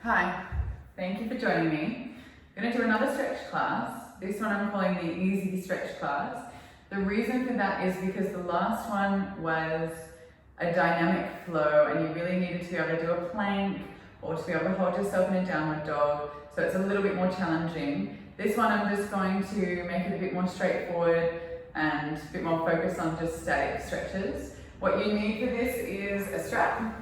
Hi, thank you for joining me. I'm going to do another stretch class. This one I'm calling the easy stretch class. The reason for that is because the last one was a dynamic flow and you really needed to be able to do a plank or to be able to hold yourself in a downward dog. So it's a little bit more challenging. This one I'm just going to make it a bit more straightforward and a bit more focused on just static stretches. What you need for this is a strap.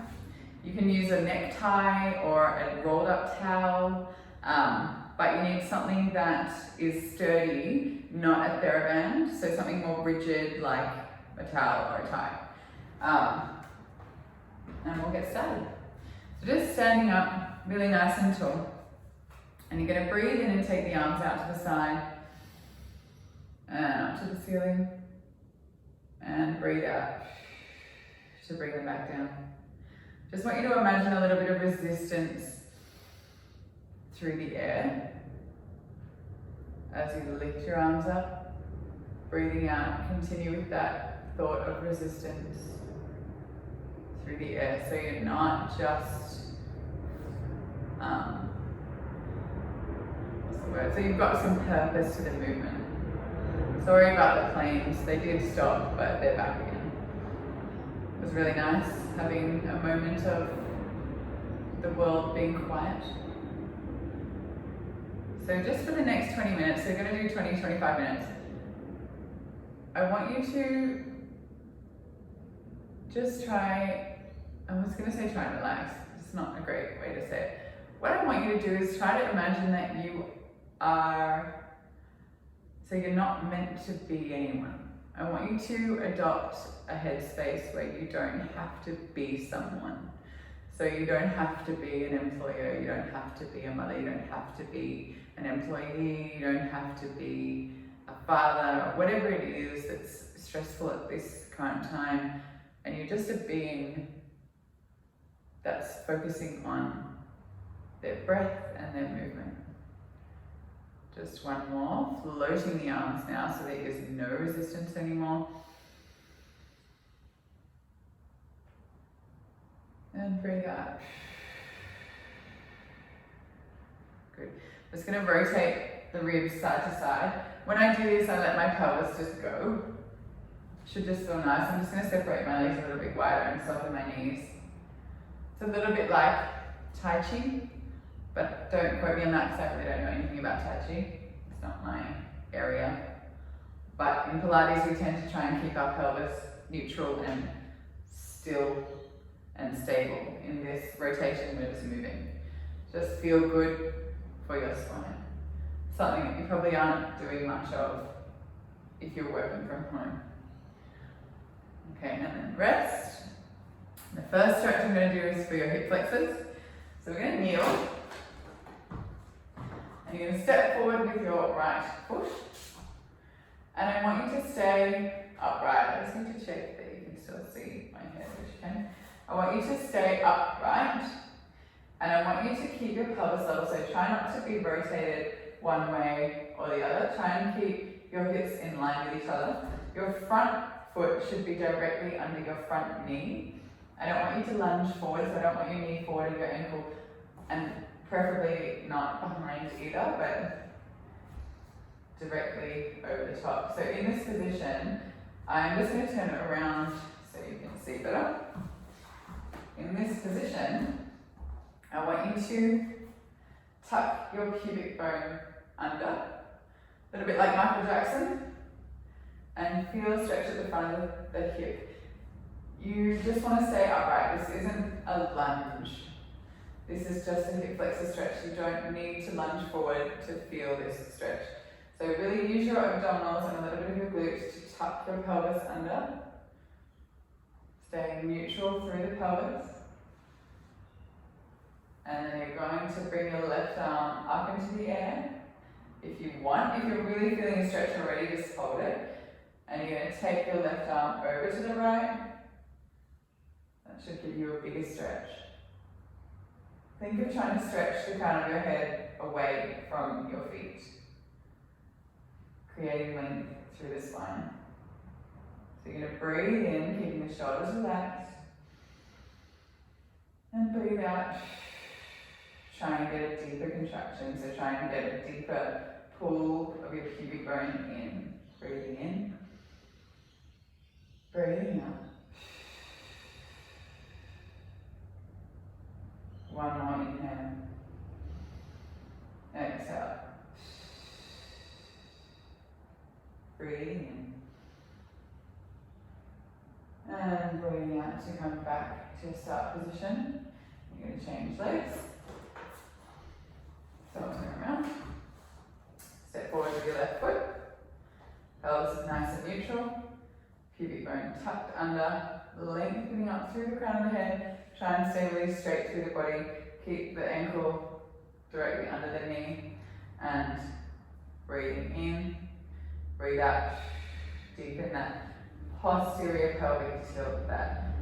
You can use a necktie or a rolled up towel, but you need something that is sturdy, not a TheraBand, so something more rigid like a towel or a tie. And we'll get started. So just standing up, really nice and tall. And you're gonna breathe in and take the arms out to the side and up to the ceiling. And breathe out to bring them back down. Just want you to imagine a little bit of resistance through the air as you lift your arms up, breathing out. Continue with that thought of resistance through the air, so you're not just what's the word? So you've got some purpose to the movement. Sorry about the planes, they did stop, but they're back again. It was really nice having a moment of the world being quiet. So just for the next 20 minutes, so you're going to do 20-25 minutes, I want you to just try, I was going to say try and relax, it's not a great way to say it. What I want you to do is try to imagine that you are, so you're not meant to be anyone. I want you to adopt a headspace where you don't have to be someone. So you don't have to be an employer, you don't have to be a mother, you don't have to be an employee, you don't have to be a father, or whatever it is that's stressful at this current time. And you're just a being that's focusing on their breath and their movement. Just one more, floating the arms now so that there's no resistance anymore. And breathe out. Good. I'm just going to rotate the ribs side to side. When I do this, I let my pelvis just go. Should just feel nice. I'm just going to separate my legs a little bit wider and soften my knees. It's a little bit like Tai Chi. But don't quote me on that because I really don't know anything about Tai Chi. It's not my area. But in Pilates, we tend to try and keep our pelvis neutral and still and stable. In this rotation, we're just moving. Just feel good for your spine. Something that you probably aren't doing much of if you're working from home. Okay, and then rest. The first stretch I'm going to do is for your hip flexors. So we're going to kneel. And you're going to step forward with your right foot. And I want you to stay upright. I just need to check that you can still see my head, which you can. I want you to stay upright. And I want you to keep your pelvis level. So try not to be rotated one way or the other. Try and keep your hips in line with each other. Your front foot should be directly under your front knee. I don't want you to lunge forward, so I don't want your knee forward and your ankle, and preferably not behind either, but directly over the top. So in this position, I'm just going to turn it around so you can see better. In this position, I want you to tuck your pubic bone under, a little bit like Michael Jackson, and feel a stretch at the front of the hip. You just want to stay upright. This isn't a lunge. This is just a hip flexor stretch. You don't need to lunge forward to feel this stretch. So really use your abdominals and a little bit of your glutes to tuck your pelvis under. Stay neutral through the pelvis. And then you're going to bring your left arm up into the air. If you want, if you're really feeling a stretch already, just hold it. And you're going to take your left arm over to the right. That should give you a bigger stretch. Think of trying to stretch the crown of your head away from your feet, creating length through the spine. So you're going to breathe in, keeping the shoulders relaxed, and breathe out. try and get a deeper contraction. So try and get a deeper pull of your pubic bone in. Breathing in. Breathing out. One more inhale. Exhale. Breathing in. And breathing out to come back to start position. You're going to change legs. So I'll turn around. Step forward with your left foot. Pelvis is nice and neutral. Pubic bone tucked under. Lengthening up through the crown of the head. Try and stay really straight through the body. Keep the ankle directly under the knee. And breathing in. Breathe out. Deepen that posterior pelvic tilt, that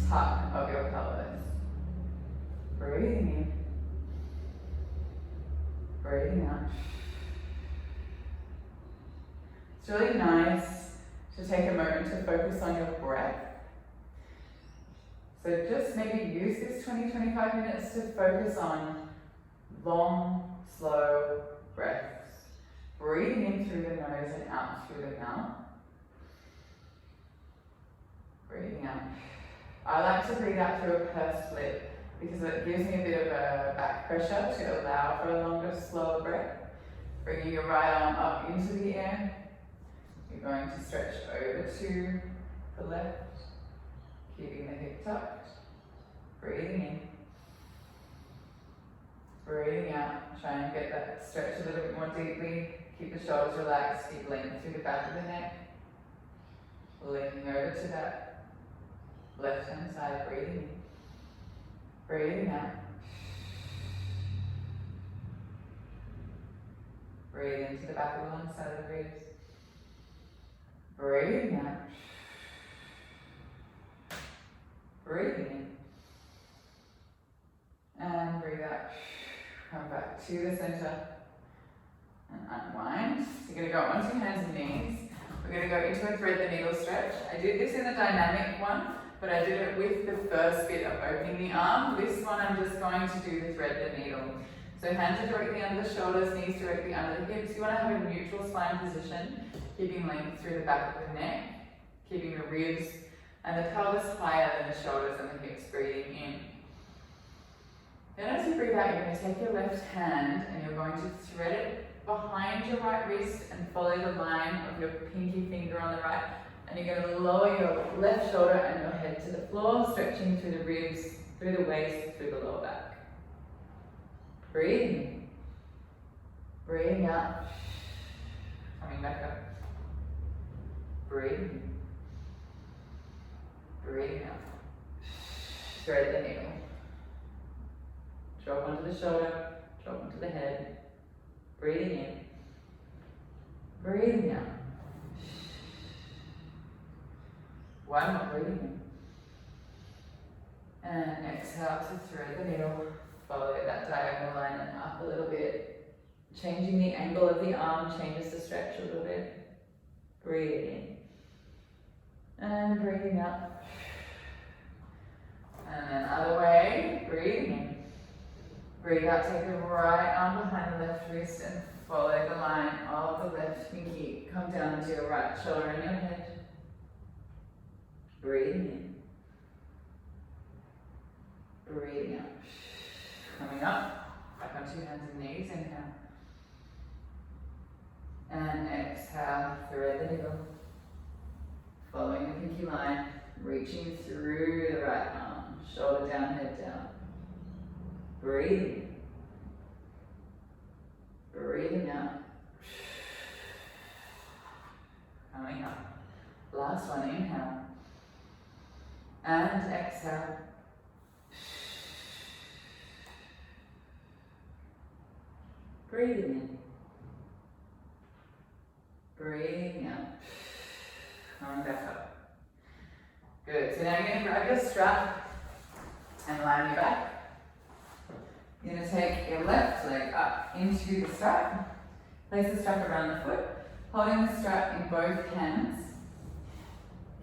tuck of your pelvis. Breathing in. Breathing out. It's really nice to take a moment to focus on your breath. So just maybe use this 20-25 minutes to focus on long, slow breaths. Breathing in through the nose and out through the mouth. Breathing out. I like to breathe out through a pursed lip because it gives me a bit of a back pressure to allow for a longer, slower breath. Bringing your right arm up into the air. You're going to stretch over to the left. Keeping the hip tucked. Breathing in. Breathing out. Try and get that stretch a little bit more deeply. Keep the shoulders relaxed. Keep length through the back of the neck. Leaning over to that left hand side. Breathing in. Breathing out. Breathe into the back of the lung side of the ribs. Breathing out. Breathing in. And breathe out. Come back to the center. And unwind. So you're going to go onto your hands and knees. We're going to go into a thread the needle stretch. I did this in the dynamic one, but I did it with the first bit of opening the arm. This one I'm just going to do the thread the needle. So hands are directly under the shoulders, knees directly under the hips. You want to have a neutral spine position, keeping length through the back of the neck, keeping the ribs and the pelvis higher than the shoulders and the hips, breathing in. Then as you breathe out, you're going to take your left hand and you're going to thread it behind your right wrist and follow the line of your pinky finger on the right. And you're going to lower your left shoulder and your head to the floor, stretching through the ribs, through the waist, through the lower back. Breathing. Breathing out. Coming back up. Breathing. Breathing out. Thread the needle. Drop onto the shoulder, drop onto the head. Breathing in. Breathing out. One more, breathing in. And exhale to thread the needle. Follow that diagonal line and up a little bit. Changing the angle of the arm changes the stretch a little bit. Breathing in. And breathing out. And then other way, breathing in. Breathe out, take the right arm behind the left wrist and follow the line of the left pinky. Come down into your right shoulder and your head. Breathing in. Breathing out. Coming up, back onto your hands and knees, inhale. And exhale, thread the needle. Following the pinky line, reaching through the right arm, shoulder down, head down. Breathing. Breathing out. Coming up. Last one, inhale. And exhale. Breathing in. Breathing out. Coming back up. Good. So now you're going to grab your strap and line your back. You're going to take your left leg up into the strap. Place the strap around the foot, holding the strap in both hands.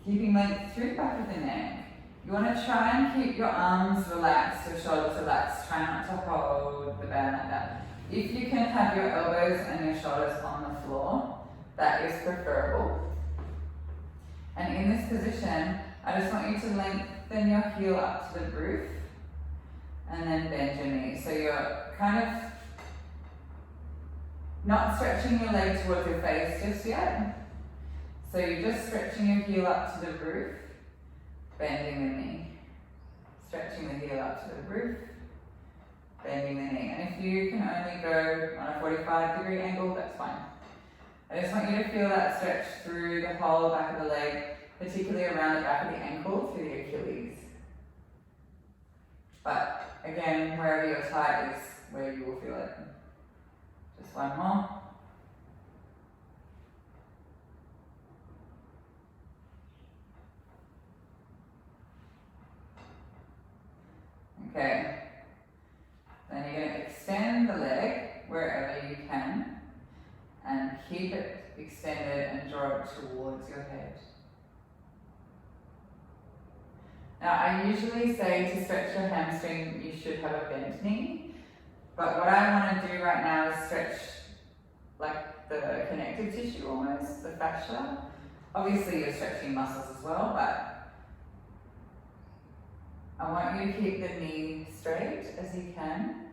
Keeping length through the back of the neck. You want to try and keep your arms relaxed, your shoulders relaxed. Try not to hold the band like that. If you can have your elbows and your shoulders on the floor, that is preferable. And in this position, I just want you to lengthen your heel up to the roof and then bend your knee. So you're kind of not stretching your leg towards your face just yet. So you're just stretching your heel up to the roof, bending the knee. Stretching the heel up to the roof, bending the knee. And if you can only go on a 45-degree angle, that's fine. I just want you to feel that stretch through the whole back of the leg, particularly around the back of the ankle, through the Achilles. But again, wherever you're tight is where you will feel it. Just one more. Okay. Then you're going to extend the leg wherever you can and keep it extended and draw it towards your head. Now, I usually say to stretch your hamstring, you should have a bent knee. But what I want to do right now is stretch like the connective tissue almost, the fascia. Obviously, you're stretching muscles as well, but I want you to keep the knee straight as you can.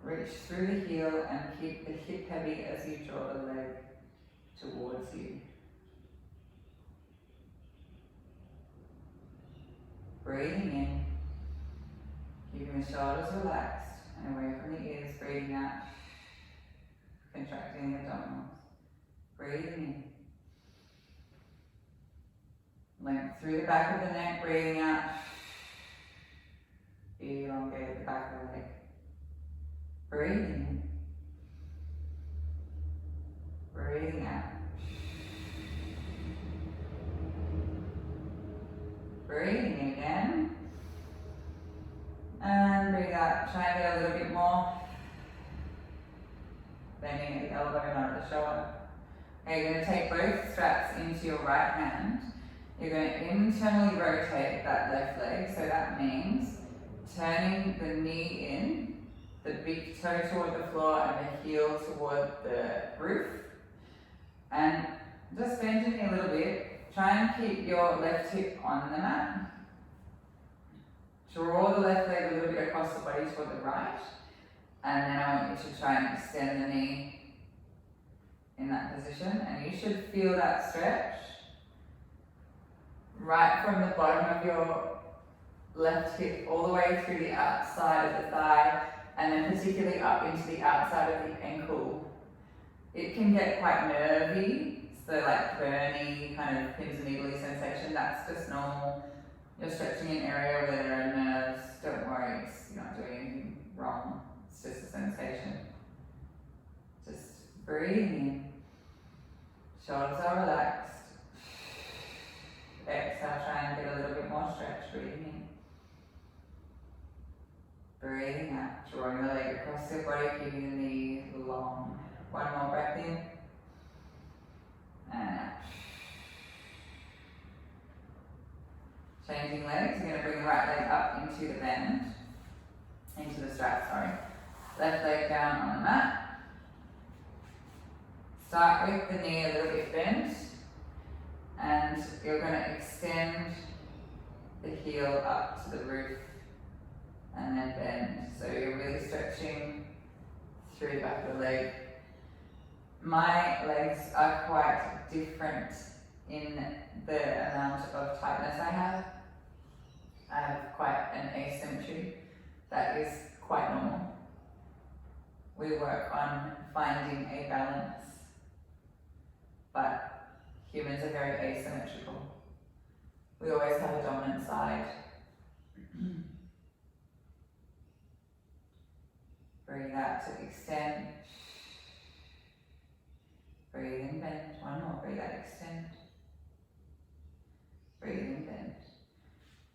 Reach through the heel and keep the hip heavy as you draw the leg towards you. Breathing in, keeping the shoulders relaxed and away from the ears. Breathing out, contracting the abdominals. Breathing in. Length through the back of the neck. Breathing out. Elongate the back of the leg. Breathing in. Breathing out. Breathing in again. And breathe out. Try and get a little bit more. Bending at the elbow, not at the shoulder. Okay, you're going to take both straps into your right hand. You're going to internally rotate that left leg. So that means turning the knee in, the big toe toward the floor and the heel toward the roof. And just bend your knee a little bit. Try and keep your left hip on the mat. Draw the left leg a little bit across the body toward the right. And then I want you to try and extend the knee in that position. And you should feel that stretch right from the bottom of your left hip all the way through the outside of the thigh, and then particularly up into the outside of the ankle. It can get quite nervy, so like burny, kind of pins and needly sensation. That's just normal. You're stretching an area where there are nerves. Don't worry, you're not doing anything wrong. It's just a sensation. Just breathing in. Shoulders are relaxed. Exhale, try and get a little bit more stretch. Breathing in. Breathing out, drawing the leg across your body, keeping the knee long. One more breath in. And out. Changing legs, you're going to bring the right leg up into the bend. Into the strap, sorry. Left leg down on the mat. Start with the knee a little bit bent. And you're going to extend the heel up to the roof. And then bend. So you're really stretching through the back of the leg. My legs are quite different in the amount of tightness I have. I have quite an asymmetry that is quite normal. We work on finding a balance, but humans are very asymmetrical. We always have a dominant side. Breathe out to extend. Breathe in, bend. One more. Breathe out, extend. Breathe in, bend.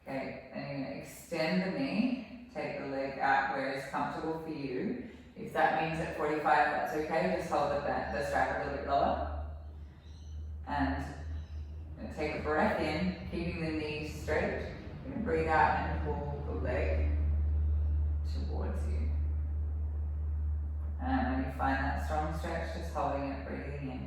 Okay, then you're going to extend the knee. Take the leg out where it's comfortable for you. If that means at 45, that's okay. Just hold the strap a little bit lower. And take a breath in, keeping the knee straight. You're going to breathe out and pull the leg towards you. And when you find that strong stretch, just holding it, breathing in.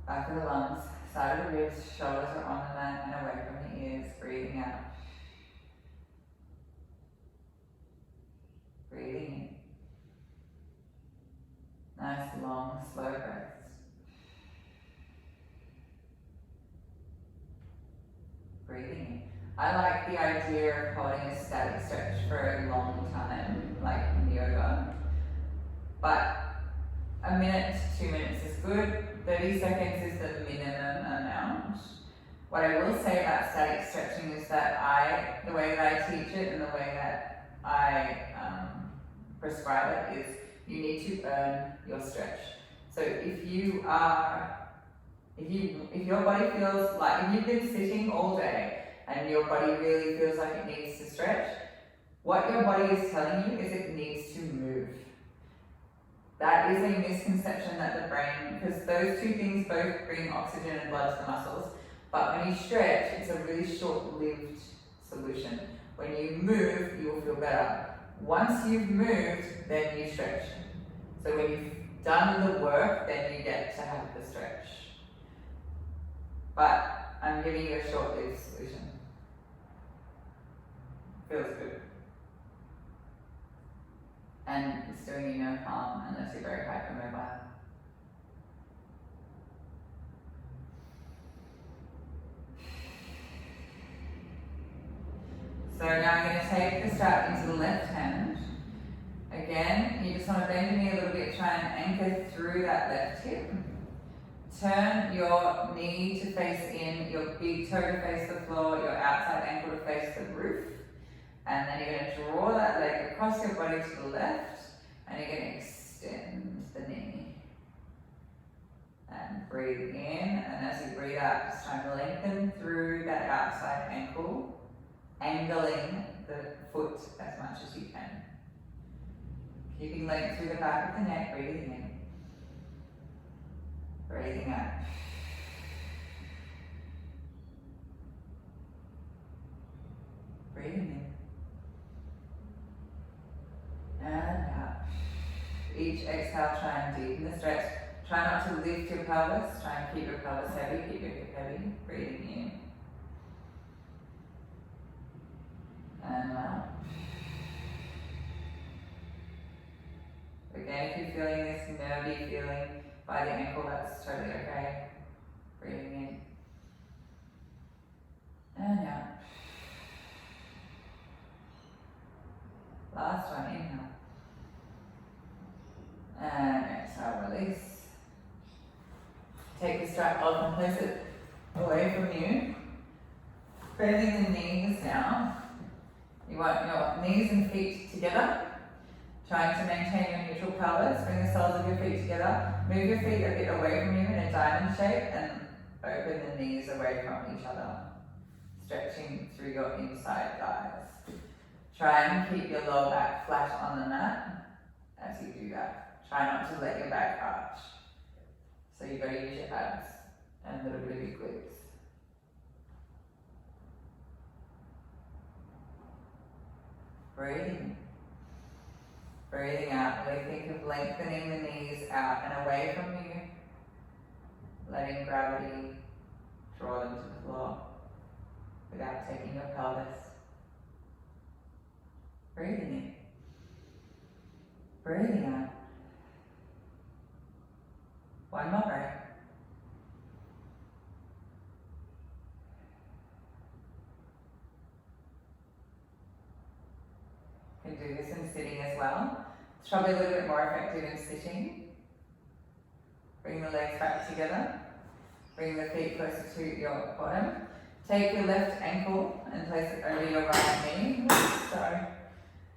Back of the lungs, side of the ribs, shoulders are on the mat and away from the ears, breathing out. Breathing in. Nice, long, slow breaths. Breathing in. I like the idea of holding a static stretch for a long time, like in yoga. But a minute to 2 minutes is good. 30 seconds is the minimum amount. What I will say about static stretching is that the way that I teach it and the way that I prescribe it is you need to earn your stretch. So if your body feels like, if you've been sitting all day and your body really feels like it needs to stretch, what your body is telling you is it needs to move. That is a misconception that the brain, because those two things both bring oxygen and blood to the muscles, but when you stretch, it's a really short-lived solution. When you move, you will feel better. Once you've moved, then you stretch. So when you've done the work, then you get to have the stretch. But I'm giving you a short-lived solution. Feels good. And it's doing you no harm unless you're very hypermobile. So now I'm going to take the strap into the left hand. Again, you just want to bend your knee a little bit, try and anchor through that left hip. Turn your knee to face in, your big toe to face the floor, your outside ankle to face the roof. And then you're going to draw that leg across your body to the left, and you're going to extend the knee. And breathe in, and as you breathe out, just try and lengthen through that outside ankle, angling the foot as much as you can. Keeping length through the back of the neck, breathing in. Breathing out. Breathing in. And out. Each exhale, try and deepen the stretch. Try not to lift your pelvis. Try and keep your pelvis heavy, keep your hip heavy. Breathing in. And out. Again, if you're feeling this nervy feeling by the ankle, that's totally okay. Breathing in. And out. Last one, inhale. And exhale, release. Take the strap off and place it away from you. Bending the knees now. You want your knees and feet together. Trying to maintain your neutral pelvis. Bring the soles of your feet together. Move your feet a bit away from you in a diamond shape and open the knees away from each other. Stretching through your inside thighs. Try and keep your lower back flat on the mat as you do that. Try not to let your back arch. So you've got to use your abs and a little bit of your glutes. Breathing. Breathing out. Really think of lengthening the knees out and away from you. Letting gravity draw them to the floor without taking your pelvis. Breathing in. Breathing out. One more breath. You can do this in sitting as well. It's probably a little bit more effective in sitting. Bring the legs back together. Bring the feet closer to your bottom. Take your left ankle and place it over your right knee. Sorry.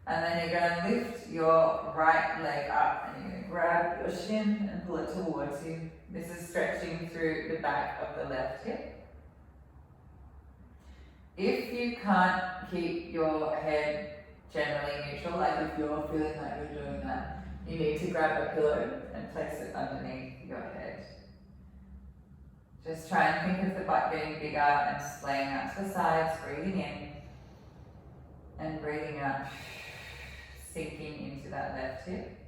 And then you're going to lift your right leg up and you're going to grab your shin and pull it towards you. This is stretching through the back of the left hip. If you can't keep your head generally neutral, like if you're feeling like you're doing that, you need to grab a pillow and place it underneath your head. Just try and think of the butt getting bigger and slaying out to the sides, breathing in and breathing out, sinking into that left hip.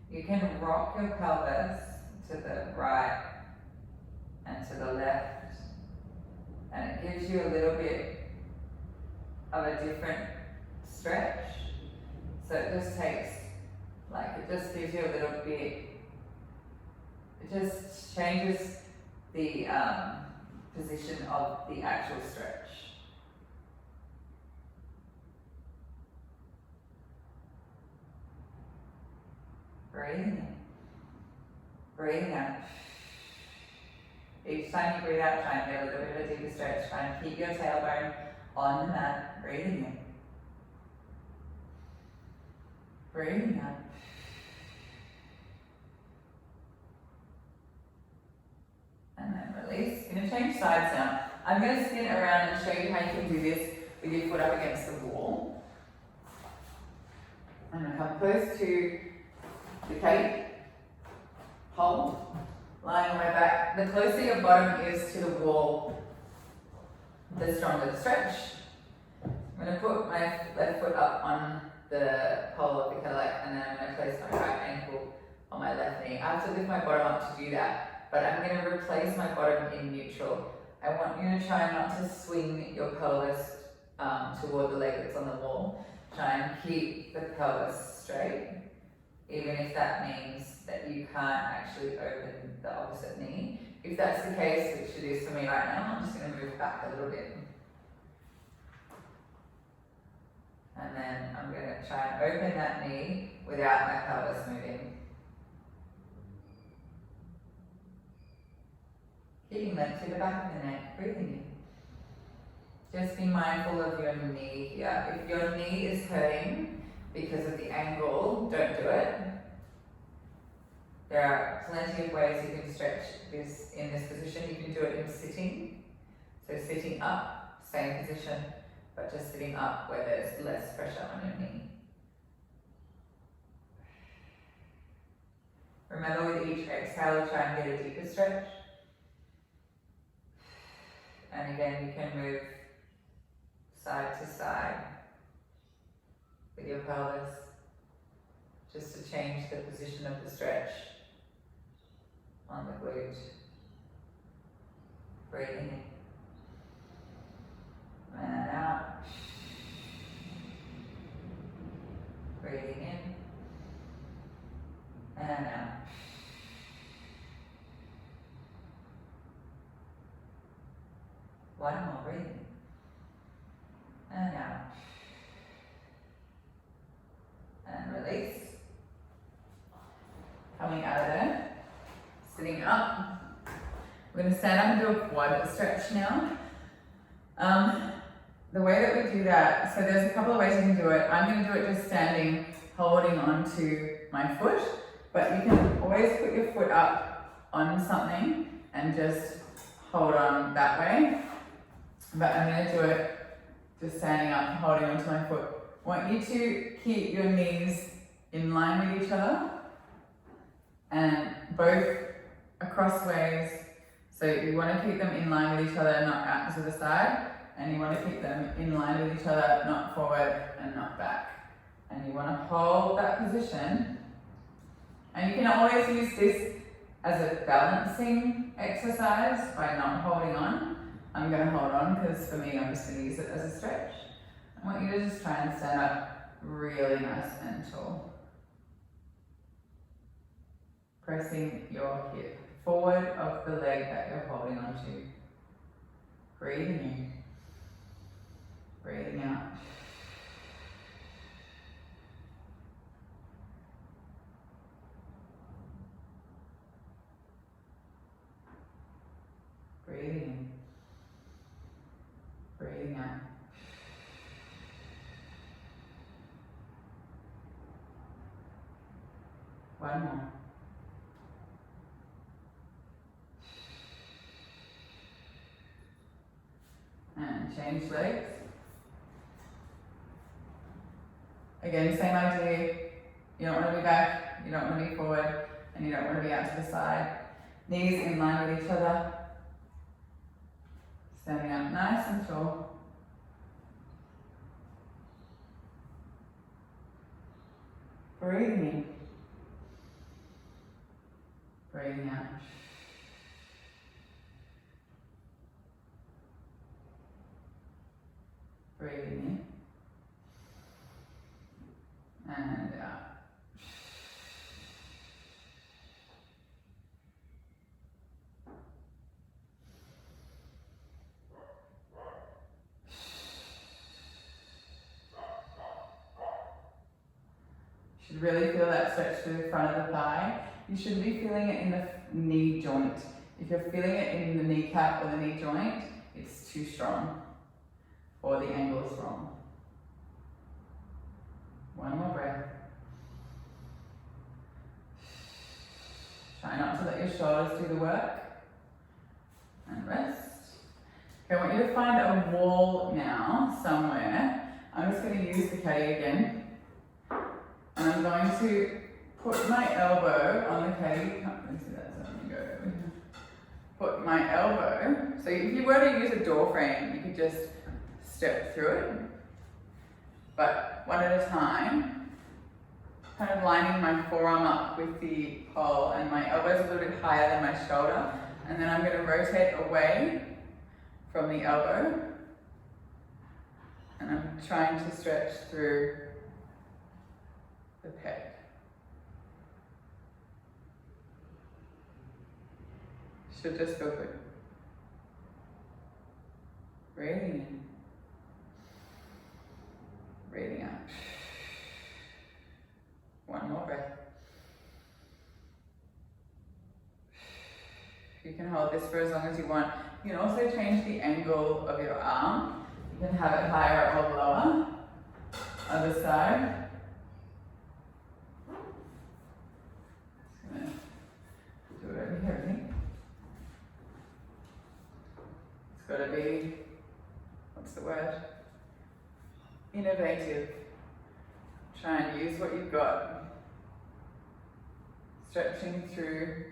You can rock your pelvis to the right and to the left, and it gives you a little bit of a different stretch. So it just takes, it just gives you a little bit, it just changes the position of the actual stretch. Breathing in, breathing out. Each time you breathe out, try and get a little bit of a deeper stretch. Try and keep your tailbone on the mat. Breathing in, breathing out. And then release. You're going to change sides now. I'm going to spin around and show you how you can do this with your foot up against the wall. I'm going to come close to the cape, hold, lying on my back. The closer your bottom is to the wall, the stronger the stretch. I'm going to put my left foot up on the pole of the Cadillac, and then I'm going to place my right ankle on my left knee. I have to lift my bottom up to do that, but I'm going to replace my bottom in neutral. I want you to try not to swing your pelvis toward the leg that's on the wall. Try and keep the pelvis straight, even if that means that you can't actually open the opposite knee. If that's the case, which it is for me right now, I'm just going to move back a little bit. And then I'm going to try and open that knee without my pelvis moving. Keeping length to the back of the neck, breathing in. Just be mindful of your knee here. If your knee is hurting because of the angle, don't do it. There are plenty of ways you can stretch this in this position. You can do it in sitting. So sitting up, same position, but just sitting up where there's less pressure on your knee. Remember, with each exhale, try and get a deeper stretch. And again, you can move side to side with your pelvis, just to change the position of the stretch on the glute. Breathing in and out. Breathing in and out. One more, breathing and out. And release. Coming out of there, sitting up. We're going to stand up and do a quad stretch now. The way that we do that, so there's a couple of ways you can do it. I'm going to do it just standing, holding onto my foot, but you can always put your foot up on something and just hold on that way. But I'm going to do it just standing up, holding onto my foot. I want you to keep your knees in line with each other and both across ways. So you want to keep them in line with each other, not out to the side. And you want to keep them in line with each other, not forward and not back. And you want to hold that position. And you can always use this as a balancing exercise by not holding on. I'm going to hold on because for me, I'm just going to use it as a stretch. I want you to just try and stand up really nice and tall. Pressing your hip forward of the leg that you're holding on to. Breathing in. Breathing out. Breathing in. Breathing out. One more. And change legs. Again, same idea. You don't want to be back, you don't want to be forward, and you don't want to be out to the side. Knees in line with each other. Standing up nice and tall. Breathing in. Breathing out. Breathing in. And out. You should really feel that stretch through the front of the thigh. You shouldn't be feeling it in the knee joint. If you're feeling it in the kneecap or the knee joint, it's too strong or the angle is wrong. One more breath. Try not to let your shoulders do the work. And rest. Okay, I want you to find a wall now, somewhere. I'm just going to use the caddy again. And I'm going to put my elbow on the caddy. Can't see that, so I'm going to go over here. Put my elbow. So if you were to use a door frame, you could just step through it. But one at a time. Kind of lining my forearm up with the pole, and my elbow's a little bit higher than my shoulder. And then I'm going to rotate away from the elbow. And I'm trying to stretch through the pec. Should just feel good. Breathing in. Breathing out. One more breath. You can hold this for as long as you want. You can also change the angle of your arm. You can have it higher or lower. Other side. Just gonna do it over here, I think. It's gotta be, what's the word? Innovative. Try and use what you've got. Stretching through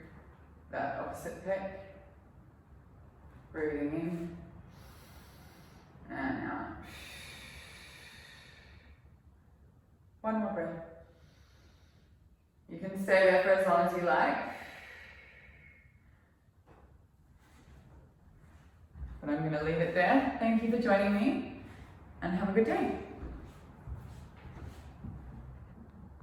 that opposite pec. Breathing in and out. One more breath. You can stay there for as long as you like. But I'm going to leave it there. Thank you for joining me and have a good day.